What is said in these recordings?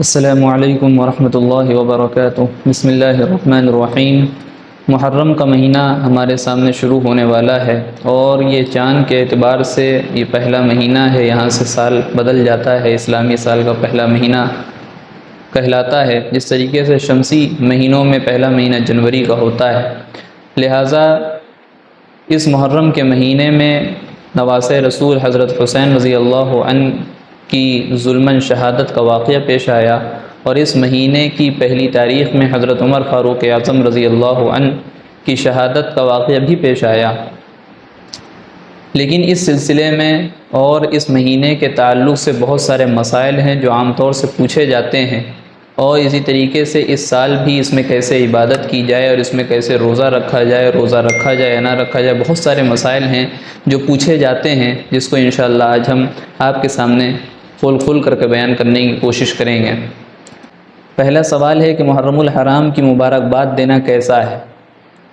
السلام علیکم ورحمۃ اللہ وبرکاتہ۔ بسم اللہ الرحمن الرحیم۔ محرم کا مہینہ ہمارے سامنے شروع ہونے والا ہے اور یہ چاند کے اعتبار سے یہ پہلا مہینہ ہے، یہاں سے سال بدل جاتا ہے، اسلامی سال کا پہلا مہینہ کہلاتا ہے، جس طریقے سے شمسی مہینوں میں پہلا مہینہ جنوری کا ہوتا ہے۔ لہٰذا اس محرم کے مہینے میں نواسۂ رسول حضرت حسین رضی اللہ عنہ کی ظلماً شہادت کا واقعہ پیش آیا، اور اس مہینے کی پہلی تاریخ میں حضرت عمر فاروق اعظم رضی اللہ عنہ کی شہادت کا واقعہ بھی پیش آیا۔ لیکن اس سلسلے میں اور اس مہینے کے تعلق سے بہت سارے مسائل ہیں جو عام طور سے پوچھے جاتے ہیں، اور اسی طریقے سے اس سال بھی اس میں کیسے عبادت کی جائے اور اس میں کیسے روزہ رکھا جائے، روزہ رکھا جائے یا نہ رکھا جائے، بہت سارے مسائل ہیں جو پوچھے جاتے ہیں، جس کو انشاءاللہ آج ہم آپ کے سامنے کھول کر کے بیان کرنے کی کوشش کریں گے۔ پہلا سوال ہے کہ محرم الحرام کی مبارکباد دینا کیسا ہے؟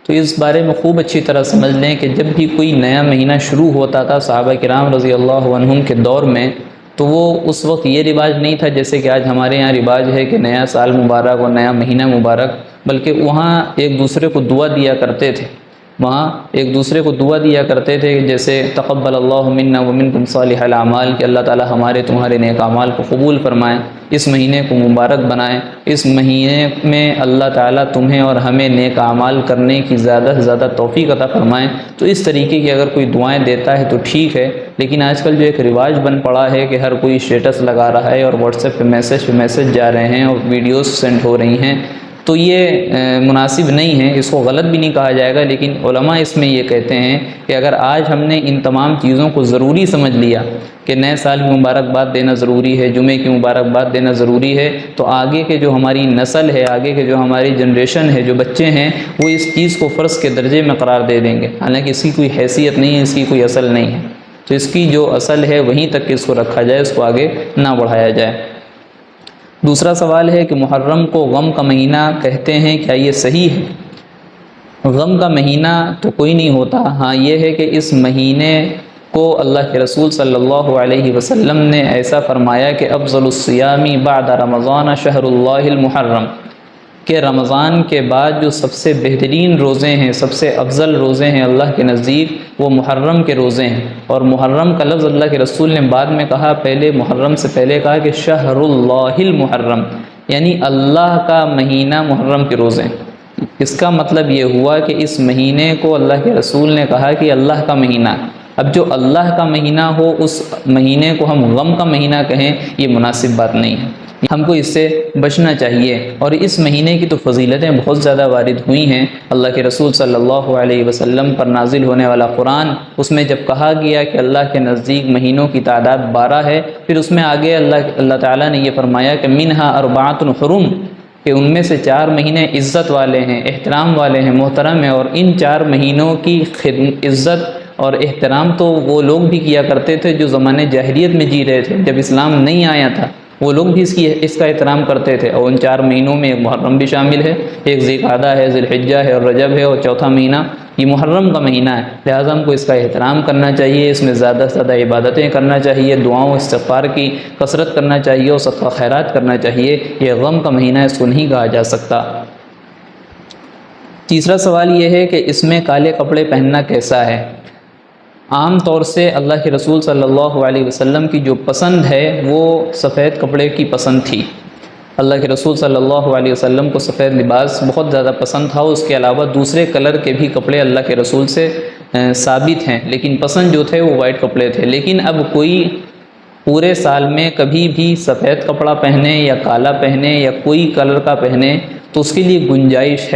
تو اس بارے میں خوب اچھی طرح سمجھ لیں کہ جب بھی کوئی نیا مہینہ شروع ہوتا تھا صحابہ کرام رضی اللہ عنہم کے دور میں، تو وہ اس وقت یہ رواج نہیں تھا جیسے کہ آج ہمارے یہاں رواج ہے کہ نیا سال مبارک اور نیا مہینہ مبارک، بلکہ وہاں ایک دوسرے کو دعا دیا کرتے تھے، جیسے تقبل اللہ منا ومنکم صالح الاعمال، کہ اللہ تعالی ہمارے تمہارے نیک اعمال کو قبول فرمائیں، اس مہینے کو مبارک بنائیں، اس مہینے میں اللہ تعالیٰ تمہیں اور ہمیں نیک اعمال کرنے کی زیادہ سے زیادہ توفیق عطا فرمائیں۔ تو اس طریقے کی اگر کوئی دعائیں دیتا ہے تو ٹھیک ہے، لیکن آج کل جو ایک رواج بن پڑا ہے کہ ہر کوئی اسٹیٹس لگا رہا ہے اور واٹس ایپ پہ میسج جا رہے ہیں اور ویڈیوز سینڈ ہو رہی ہیں، تو یہ مناسب نہیں ہے، اس کو غلط بھی نہیں کہا جائے گا، لیکن علماء اس میں یہ کہتے ہیں کہ اگر آج ہم نے ان تمام چیزوں کو ضروری سمجھ لیا کہ نئے سال کی مبارکباد دینا ضروری ہے، جمعے کی مبارکباد دینا ضروری ہے، تو آگے کے جو ہماری نسل ہے، آگے کے جو ہماری جنریشن ہے، جو بچے ہیں، وہ اس چیز کو فرض کے درجے میں قرار دے دیں گے، حالانکہ اس کی کوئی حیثیت نہیں ہے، اس کی کوئی اصل نہیں ہے۔ تو اس کی جو اصل ہے وہیں تک اس کو رکھا جائے، اس کو آگے نہ بڑھایا جائے۔ دوسرا سوال ہے کہ محرم کو غم کا مہینہ کہتے ہیں، کیا یہ صحیح ہے؟ غم کا مہینہ تو کوئی نہیں ہوتا، ہاں یہ ہے کہ اس مہینے کو اللہ کے رسول صلی اللہ علیہ وسلم نے ایسا فرمایا کہ افضل الصیام بعد رمضان شہر اللہ المحرم، کہ رمضان کے بعد جو سب سے بہترین روزے ہیں، سب سے افضل روزے ہیں اللہ کے نزدیک، وہ محرم کے روزے ہیں۔ اور محرم کا لفظ اللہ کے رسول نے بعد میں کہا، پہلے محرم سے پہلے کہا کہ شہر اللہ المحرم، یعنی اللہ کا مہینہ محرم کے روزے ہیں۔ اس کا مطلب یہ ہوا کہ اس مہینے کو اللہ کے رسول نے کہا کہ اللہ کا مہینہ۔ اب جو اللہ کا مہینہ ہو اس مہینے کو ہم غم کا مہینہ کہیں، یہ مناسب بات نہیں ہے، ہم کو اس سے بچنا چاہیے۔ اور اس مہینے کی تو فضیلتیں بہت زیادہ وارد ہوئی ہیں، اللہ کے رسول صلی اللہ علیہ وسلم پر نازل ہونے والا قرآن، اس میں جب کہا گیا کہ اللہ کے نزدیک مہینوں کی تعداد 12 ہے، پھر اس میں آگے اللہ تعالیٰ نے یہ فرمایا کہ منہا اربعۃ حرم، کہ ان میں سے 4 مہینے عزت والے ہیں، احترام والے ہیں، محترم ہیں، اور ان 4 مہینوں کی عزت اور احترام تو وہ لوگ بھی کیا کرتے تھے جو زمانے جاہلیت میں جی رہے تھے، جب اسلام نہیں آیا تھا، وہ لوگ بھی اس کا احترام کرتے تھے۔ اور ان 4 مہینوں میں ایک محرم بھی شامل ہے، ایک ذی القعدہ ہے، ذی الحجہ ہے اور رجب ہے، اور چوتھا مہینہ یہ محرم کا مہینہ ہے۔ لہٰذا ہم کو اس کا احترام کرنا چاہیے، اس میں زیادہ سے زیادہ عبادتیں کرنا چاہیے، دعاؤں استغفار کی کثرت کرنا چاہیے اور صدقہ خیرات کرنا چاہیے۔ یہ غم کا مہینہ ہے، اس کو نہیں کہا جا سکتا۔ تیسرا سوال یہ ہے کہ اس میں کالے کپڑے پہننا کیسا ہے؟ عام طور سے اللہ کے رسول صلی اللہ علیہ وسلم کی جو پسند ہے وہ سفید کپڑے کی پسند تھی۔ اللہ کے رسول صلی اللہ علیہ وسلم کو سفید لباس بہت زیادہ پسند تھا، اس کے علاوہ دوسرے کلر کے بھی کپڑے اللہ کے رسول سے ثابت ہیں، لیکن پسند جو تھے وہ وائٹ کپڑے تھے۔ لیکن اب کوئی پورے سال میں کبھی بھی سفید کپڑا پہنے یا کالا پہنے یا کوئی کلر کا پہنے تو اس کے لیے گنجائش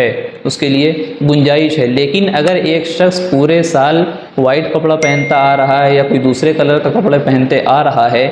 ہے، لیکن اگر ایک شخص پورے سال وائٹ کپڑا پہنتا آ رہا ہے یا کوئی دوسرے کلر کا کپڑے پہنتے آ رہا ہے،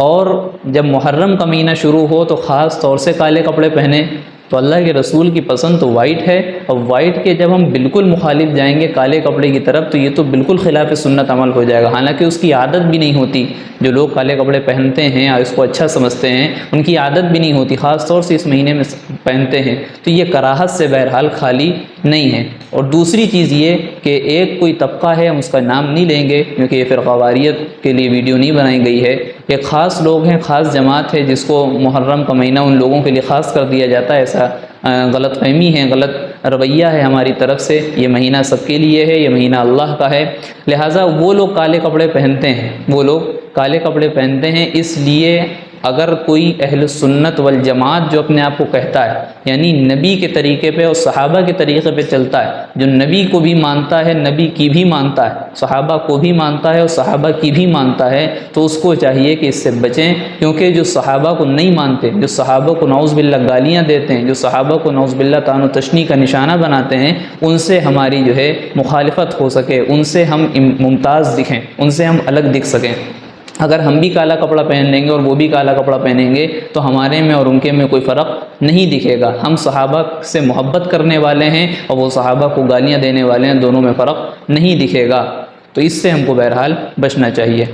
اور جب محرم کا مہینہ شروع ہو تو خاص طور سے کالے کپڑے پہنے، تو اللہ کے رسول کی پسند تو وائٹ ہے، اور وائٹ کے جب ہم بالکل مخالف جائیں گے کالے کپڑے کی طرف تو یہ تو بالکل خلاف سنت عمل ہو جائے گا، حالانکہ اس کی عادت بھی نہیں ہوتی۔ جو لوگ کالے کپڑے پہنتے ہیں اور اس کو اچھا سمجھتے ہیں، ان کی عادت بھی نہیں ہوتی، خاص طور سے اس مہینے میں پہنتے ہیں، تو یہ کراہت سے بہرحال خالی نہیں ہے۔ اور دوسری چیز یہ کہ ایک کوئی طبقہ ہے، ہم اس کا نام نہیں لیں گے کیونکہ یہ فرقہ واریت کے لیے ویڈیو نہیں بنائی گئی ہے، ایک خاص لوگ ہیں، خاص جماعت ہے جس کو محرم کا مہینہ ان لوگوں کے لیے خاص کر دیا جاتا ہے، ایسا غلط فہمی ہے، غلط رویہ ہے ہماری طرف سے۔ یہ مہینہ سب کے لیے ہے، یہ مہینہ اللہ کا ہے، لہٰذا وہ لوگ کالے کپڑے پہنتے ہیں، وہ لوگ کالے کپڑے پہنتے ہیں۔ اس لیے اگر کوئی اہل سنت والجماعت جو اپنے آپ کو کہتا ہے، یعنی نبی کے طریقے پہ اور صحابہ کے طریقے پہ چلتا ہے، جو نبی کو بھی مانتا ہے، نبی کی بھی مانتا ہے، صحابہ کو بھی مانتا ہے اور صحابہ کی بھی مانتا ہے، تو اس کو چاہیے کہ اس سے بچیں، کیونکہ جو صحابہ کو نہیں مانتے، جو صحابہ کو نعوذ باللہ گالیاں دیتے ہیں، جو صحابہ کو نعوذ باللہ طعن و تشنیع کا نشانہ بناتے ہیں، ان سے ہماری جو ہے مخالفت ہو سکے، ان سے ہم ممتاز دکھیں، ان سے ہم الگ دکھ سکیں۔ اگر ہم بھی کالا کپڑا پہن لیں گے اور وہ بھی کالا کپڑا پہنیں گے تو ہمارے میں اور ان کے میں کوئی فرق نہیں دکھے گا۔ ہم صحابہ سے محبت کرنے والے ہیں اور وہ صحابہ کو گالیاں دینے والے ہیں، دونوں میں فرق نہیں دکھے گا، تو اس سے ہم کو بہرحال بچنا چاہیے۔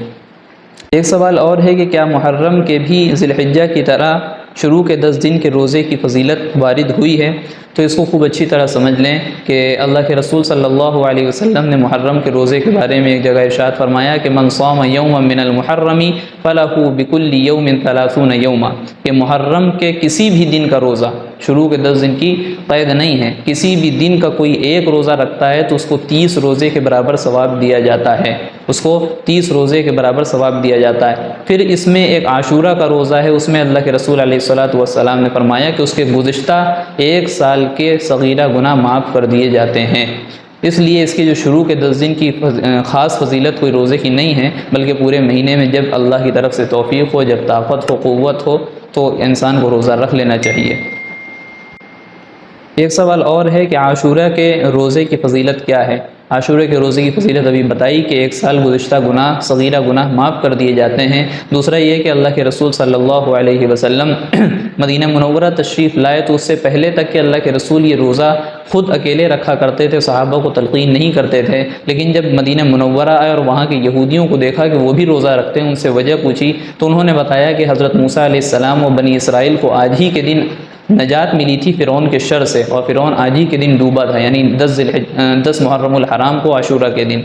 ایک سوال اور ہے کہ کیا محرم کے بھی ذی الحجہ کی طرح شروع کے 10 دن کے روزے کی فضیلت وارد ہوئی ہے؟ تو اس کو خوب اچھی طرح سمجھ لیں کہ اللہ کے رسول صلی اللہ علیہ وسلم نے محرم کے روزے کے بارے میں ایک جگہ ارشاد فرمایا کہ من صام یوما من المحرم فلہ بکل یوم 30 یوما، کہ محرم کے کسی بھی دن کا روزہ، شروع کے 10 دن کی قید نہیں ہے، کسی بھی دن کا کوئی ایک روزہ رکھتا ہے تو اس کو 30 روزے کے برابر ثواب دیا جاتا ہے، اس کو 30 روزے کے برابر ثواب دیا جاتا ہے۔ پھر اس میں ایک عاشورہ کا روزہ ہے، اس میں اللہ کے رسول علیہ الصلاۃ والسلام نے فرمایا کہ اس کے گزشتہ 1 سال کے صغیرہ گناہ معاف کر دیے جاتے ہیں۔ اس لیے اس کی جو شروع کے 10 دن کی خاص فضیلت کوئی روزے کی نہیں ہے، بلکہ پورے مہینے میں جب اللہ کی طرف سے توفیق ہو، جب طاقت ہو، قوت ہو، تو انسان کو روزہ رکھ لینا چاہیے۔ ایک سوال اور ہے کہ عاشورہ کے روزے کی فضیلت کیا ہے؟ عاشورہ کے روزے کی فضیلت ابھی بتائی کہ 1 سال گزشتہ گناہ، صغیرہ گناہ معاف کر دیے جاتے ہیں۔ دوسرا یہ کہ اللہ کے رسول صلی اللہ علیہ وسلم مدینہ منورہ تشریف لائے تو اس سے پہلے تک کہ اللہ کے رسول یہ روزہ خود اکیلے رکھا کرتے تھے، صحابہ کو تلقین نہیں کرتے تھے، لیکن جب مدینہ منورہ آئے اور وہاں کے یہودیوں کو دیکھا کہ وہ بھی روزہ رکھتے ہیں، ان سے وجہ پوچھی تو انہوں نے بتایا کہ حضرت موسیٰ علیہ السلام و بنی اسرائیل کو آج ہی کے دن نجات ملی تھی فرعون کے شر سے، اور فرعون آج ہی کے دن ڈوبا تھا، یعنی 10 محرم الحرام کو، عاشورہ کے دن،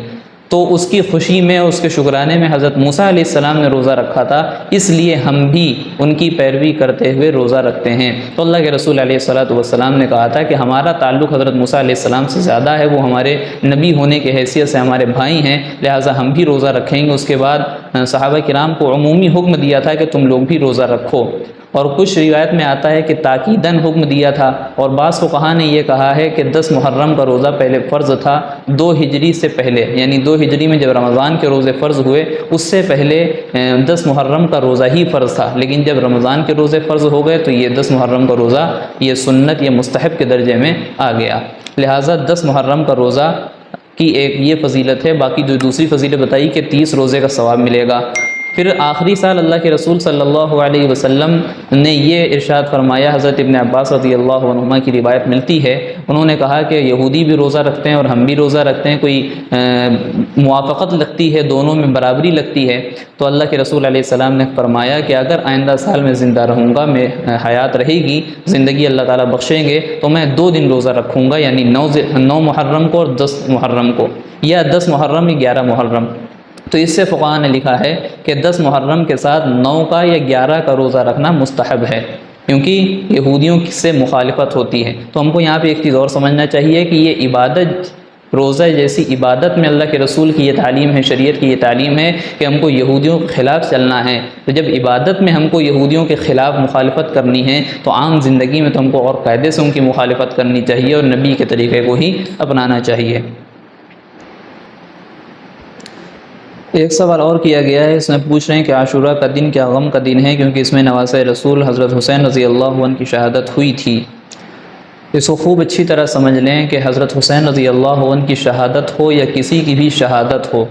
تو اس کی خوشی میں، اس کے شکرانے میں حضرت موسیٰ علیہ السلام نے روزہ رکھا تھا، اس لیے ہم بھی ان کی پیروی کرتے ہوئے روزہ رکھتے ہیں۔ تو اللہ کے رسول علیہ السلام نے کہا تھا کہ ہمارا تعلق حضرت موسیٰ علیہ السلام سے زیادہ ہے، وہ ہمارے نبی ہونے کے حیثیت سے ہمارے بھائی ہیں، لہٰذا ہم بھی روزہ رکھیں گے۔ اس کے بعد صحابہ کرام کو عمومی حکم دیا تھا کہ تم لوگ بھی روزہ رکھو، اور کچھ روایت میں آتا ہے کہ تاکیداً حکم دیا تھا، اور بعض فقہا نے یہ کہا ہے کہ 10 محرم کا روزہ پہلے فرض تھا 2 ہجری سے پہلے، یعنی 2 ہجری میں جب رمضان کے روزے فرض ہوئے اس سے پہلے 10 محرم کا روزہ ہی فرض تھا، لیکن جب رمضان کے روزے فرض ہو گئے تو یہ 10 محرم کا روزہ یہ سنت، یہ مستحب کے درجے میں آ گیا، لہٰذا 10 محرم کا روزہ کی ایک یہ فضیلت ہے۔ باقی جو دوسری فضیلت بتائی کہ 30 روزے کا ثواب ملے گا۔ پھر آخری سال اللہ کے رسول صلی اللہ علیہ وسلم نے یہ ارشاد فرمایا، حضرت ابن عباس رضی اللہ عنہما کی روایت ملتی ہے، انہوں نے کہا کہ یہودی بھی روزہ رکھتے ہیں اور ہم بھی روزہ رکھتے ہیں، کوئی موافقت لگتی ہے، دونوں میں برابری لگتی ہے، تو اللہ کے رسول علیہ السلام نے فرمایا کہ اگر آئندہ سال میں زندہ رہوں گا، میں حیات رہے گی، زندگی اللہ تعالیٰ بخشیں گے، تو میں 2 دن روزہ رکھوں گا، یعنی 9 محرم کو اور 10 محرم کو، یا 10 محرم یا 11 محرم۔ تو اس سے فقہاء نے لکھا ہے کہ 10 محرم کے ساتھ 9 کا یا 11 کا روزہ رکھنا مستحب ہے، کیونکہ یہودیوں سے مخالفت ہوتی ہے۔ تو ہم کو یہاں پہ ایک چیز اور سمجھنا چاہیے کہ یہ عبادت، روزہ جیسی عبادت میں اللہ کے رسول کی یہ تعلیم ہے، شریعت کی یہ تعلیم ہے کہ ہم کو یہودیوں کے خلاف چلنا ہے۔ تو جب عبادت میں ہم کو یہودیوں کے خلاف مخالفت کرنی ہے تو عام زندگی میں تو ہم کو اور قاعدے سے ان کی مخالفت کرنی چاہیے اور نبی کے طریقے کو ہی اپنانا چاہیے۔ ایک سوال اور کیا گیا ہے، اس میں پوچھ رہے ہیں کہ عاشورہ کا دن کیا غم کا دن ہے، کیونکہ اس میں نواسۂ رسول حضرت حسین رضی اللہ عنہ کی شہادت ہوئی تھی۔ اس کو خوب اچھی طرح سمجھ لیں کہ حضرت حسین رضی اللہ عنہ کی شہادت ہو یا کسی کی بھی شہادت ہو،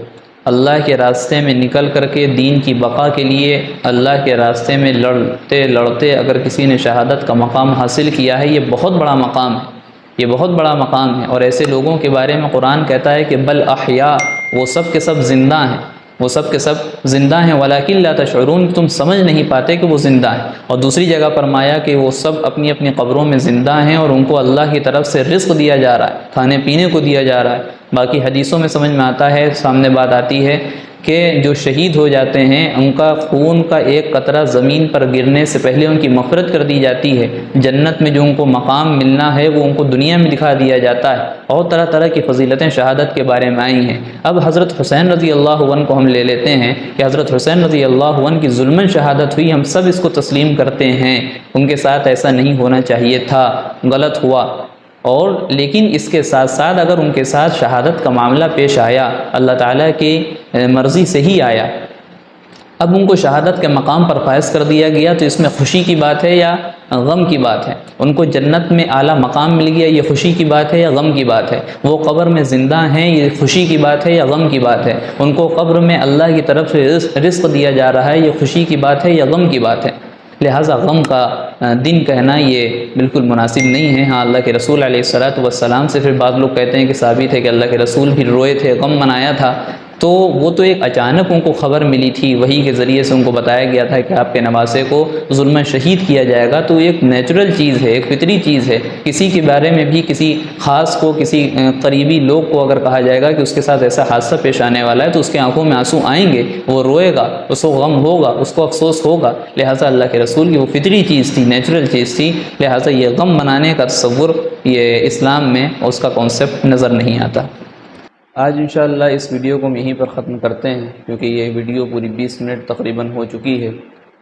اللہ کے راستے میں نکل کر کے دین کی بقا کے لیے اللہ کے راستے میں لڑتے لڑتے اگر کسی نے شہادت کا مقام حاصل کیا ہے، یہ بہت بڑا مقام ہے، یہ بہت بڑا مقام ہے، اور ایسے لوگوں کے بارے میں قرآن کہتا ہے کہ بل احیاء، وہ سب کے سب زندہ ہیں، وہ سب کے سب زندہ ہیں، ولیکن لا تشعرون، تم سمجھ نہیں پاتے کہ وہ زندہ ہیں۔ اور دوسری جگہ فرمایا کہ وہ سب اپنی اپنی قبروں میں زندہ ہیں اور ان کو اللہ کی طرف سے رزق دیا جا رہا ہے، کھانے پینے کو دیا جا رہا ہے۔ باقی حدیثوں میں سمجھ میں آتا ہے، سامنے بات آتی ہے کہ جو شہید ہو جاتے ہیں ان کا خون کا ایک قطرہ زمین پر گرنے سے پہلے ان کی مغفرت کر دی جاتی ہے، جنت میں جو ان کو مقام ملنا ہے وہ ان کو دنیا میں دکھا دیا جاتا ہے، اور طرح طرح کی فضیلتیں شہادت کے بارے میں آئی ہیں۔ اب حضرت حسین رضی اللہ عنہ کو ہم لے لیتے ہیں کہ حضرت حسین رضی اللہ عنہ کی ظلماً شہادت ہوئی، ہم سب اس کو تسلیم کرتے ہیں، ان کے ساتھ ایسا نہیں ہونا چاہیے تھا، غلط ہوا، اور لیکن اس کے ساتھ ساتھ اگر ان کے ساتھ شہادت کا معاملہ پیش آیا، اللہ تعالیٰ کی مرضی سے ہی آیا، اب ان کو شہادت کے مقام پر فائز کر دیا گیا، تو اس میں خوشی کی بات ہے یا غم کی بات ہے؟ ان کو جنت میں اعلیٰ مقام مل گیا، یہ خوشی کی بات ہے یا غم کی بات ہے؟ وہ قبر میں زندہ ہیں، یہ خوشی کی بات ہے یا غم کی بات ہے؟ ان کو قبر میں اللہ کی طرف سے رزق دیا جا رہا ہے، یہ خوشی کی بات ہے یا غم کی بات ہے؟ لہٰذا غم کا دن کہنا یہ بالکل مناسب نہیں ہے۔ ہاں، اللہ کے رسول علیہ الصلاۃ والسلام سے پھر بعض لوگ کہتے ہیں کہ ثابت ہے کہ اللہ کے رسول بھی روئے تھے، غم منایا تھا، تو وہ تو ایک اچانک ان کو خبر ملی تھی، وحی کے ذریعے سے ان کو بتایا گیا تھا کہ آپ کے نواسے کو ظلم شہید کیا جائے گا، تو ایک نیچرل چیز ہے، ایک فطری چیز ہے۔ کسی کے بارے میں بھی کسی خاص کو، کسی قریبی لوگ کو اگر کہا جائے گا کہ اس کے ساتھ ایسا حادثہ پیش آنے والا ہے، تو اس کے آنکھوں میں آنسو آئیں گے، وہ روئے گا، اس کو غم ہوگا، اس کو افسوس ہوگا۔ لہٰذا اللہ کے رسول کی وہ فطری چیز تھی، نیچرل چیز تھی، لہٰذا یہ غم منانے کا تصور یہ اسلام میں اس کا کانسیپٹ نظر نہیں آتا۔ آج انشاءاللہ اس ویڈیو کو ہم یہیں پر ختم کرتے ہیں، کیونکہ یہ ویڈیو پوری 20 منٹ تقریباً ہو چکی ہے،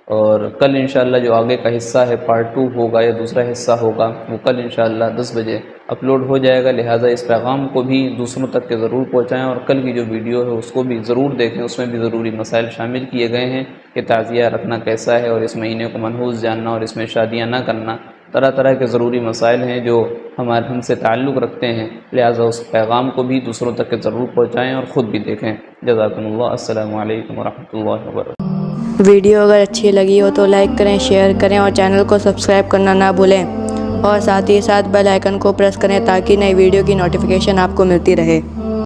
اور کل انشاءاللہ جو آگے کا حصہ ہے پارٹ 2 ہوگا یا دوسرا حصہ ہوگا، وہ کل انشاءاللہ 10 بجے اپلوڈ ہو جائے گا۔ لہٰذا اس پیغام کو بھی دوسروں تک کے ضرور پہنچائیں، اور کل کی جو ویڈیو ہے اس کو بھی ضرور دیکھیں، اس میں بھی ضروری مسائل شامل کیے گئے ہیں کہ تعزیہ رکھنا کیسا ہے، اور اس مہینے کو منحوس جاننا، اور اس میں شادیاں نہ کرنا، طرح طرح کے ضروری مسائل ہیں جو ہم سے تعلق رکھتے ہیں۔ لہٰذا اس پیغام کو بھی دوسروں تک کے ضرور پہنچائیں اور خود بھی دیکھیں۔ جزاکم اللہ۔ السلام علیکم ورحمۃ اللہ وبرکاتہ۔ ویڈیو اگر اچھی لگی ہو تو لائک کریں، شیئر کریں، اور چینل کو سبسکرائب کرنا نہ بھولیں، اور ساتھ ہی ساتھ بیل آئیکن کو پریس کریں تاکہ نئی ویڈیو کی نوٹیفیکیشن آپ کو ملتی رہے۔